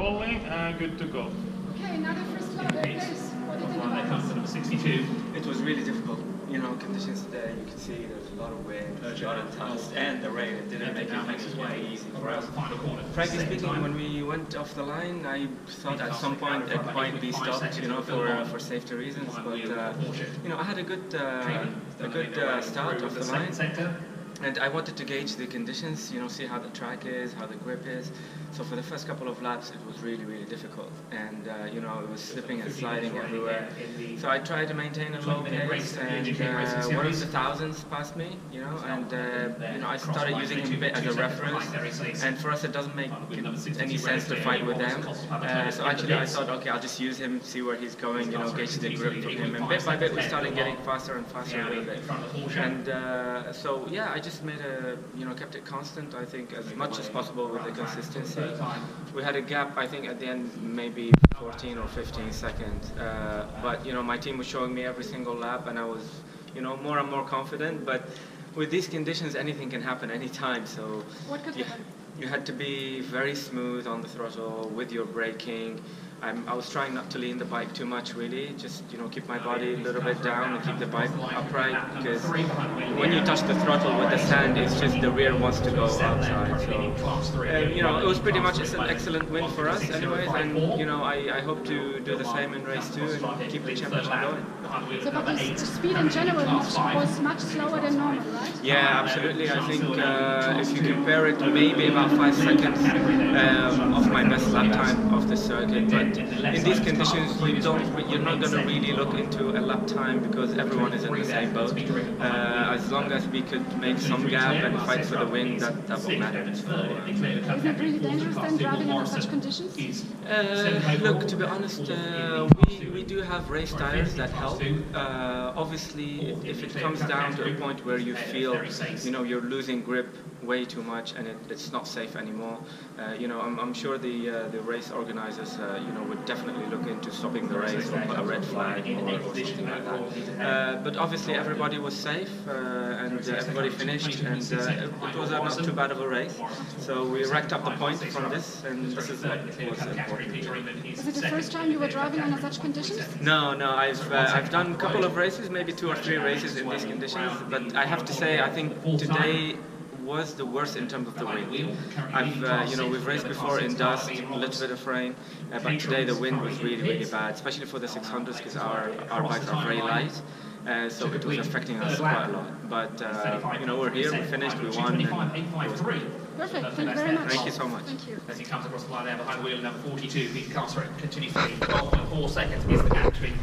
rolling and good to go. Okay, now the first lap of race. What do you think about this? Number 62. It was really difficult. You know, conditions today, you can see there's a lot of wind, a lot of dust, and the rain. It didn't make it way easy for us. Frankly speaking, when we went off the line, I thought at some point it might be stopped, you know, for safety reasons. But you know, I had a good start off the line. And I wanted to gauge the conditions, you know, see how the track is, how the grip is. So for the first couple of laps, it was really, really difficult. And, you know, it was slipping and sliding everywhere. So I tried to maintain a low pace, and one of the thousands passed me, you know, and, you know, I started using him a bit as a reference. And for us, it doesn't make any sense to fight with them. So actually, I thought, okay, I'll just use him, see where he's going, you know, gauge the grip from him. And bit by bit, we started getting faster and faster with it. And so, yeah, I just made you know, kept it constant, I think, as much as possible with the consistency. We had a gap, I think, at the end, maybe 14 or 15 seconds. But, you know, my team was showing me every single lap, and I was, you know, more and more confident. But with these conditions, anything can happen anytime. So what could happen? You had to be very smooth on the throttle with your braking. I was trying not to lean the bike too much, really. Just, you know, keep my body a little bit down and keep the bike upright, because when you touch the throttle with the sand, it's just the rear wants to go outside. So, you know, it was pretty much an excellent win for us, anyways. And you know, I hope to do the same in race 2 and keep the championship going. So, but the speed in general was much slower than normal, right? Yeah, absolutely. I think if you compare it, maybe about 5 seconds of my best lap time of the circuit. But in these conditions, you're not going to really look into a lap time, because everyone is in the same boat. As long as we could make some gap and fight for the win, that will matter. Isn't it really dangerous then, driving under such conditions? Look, to be honest, we do have race tires that help. Obviously, if it comes down to a point where you feel, you know, you're losing grip way too much and it's not safe anymore, you know, I'm sure the race organizers, you know, would definitely look into stopping the race or put a red flag or something like that. But obviously, everybody was safe and everybody finished, and it was not too bad of a race. So we racked up the points from this, and this is what was important. Is it the first time you were driving under such conditions? No, I've done a couple of races, maybe 2 or 3 races in these conditions, but I have to say, I think today was the worst in terms of the wind. You know, we've raced before in dust, a little bit of rain, but today the wind was really, really bad, especially for the 600s, because our bikes are very light. So it was affecting us quite a lot. But, you know, we're here, we finished, we won, and it was great. Perfect, thank you very much. Thank you so much. Thank you. As he comes across the line there behind wheel number 42, Peter Carter continues to 12.4 seconds is the gap between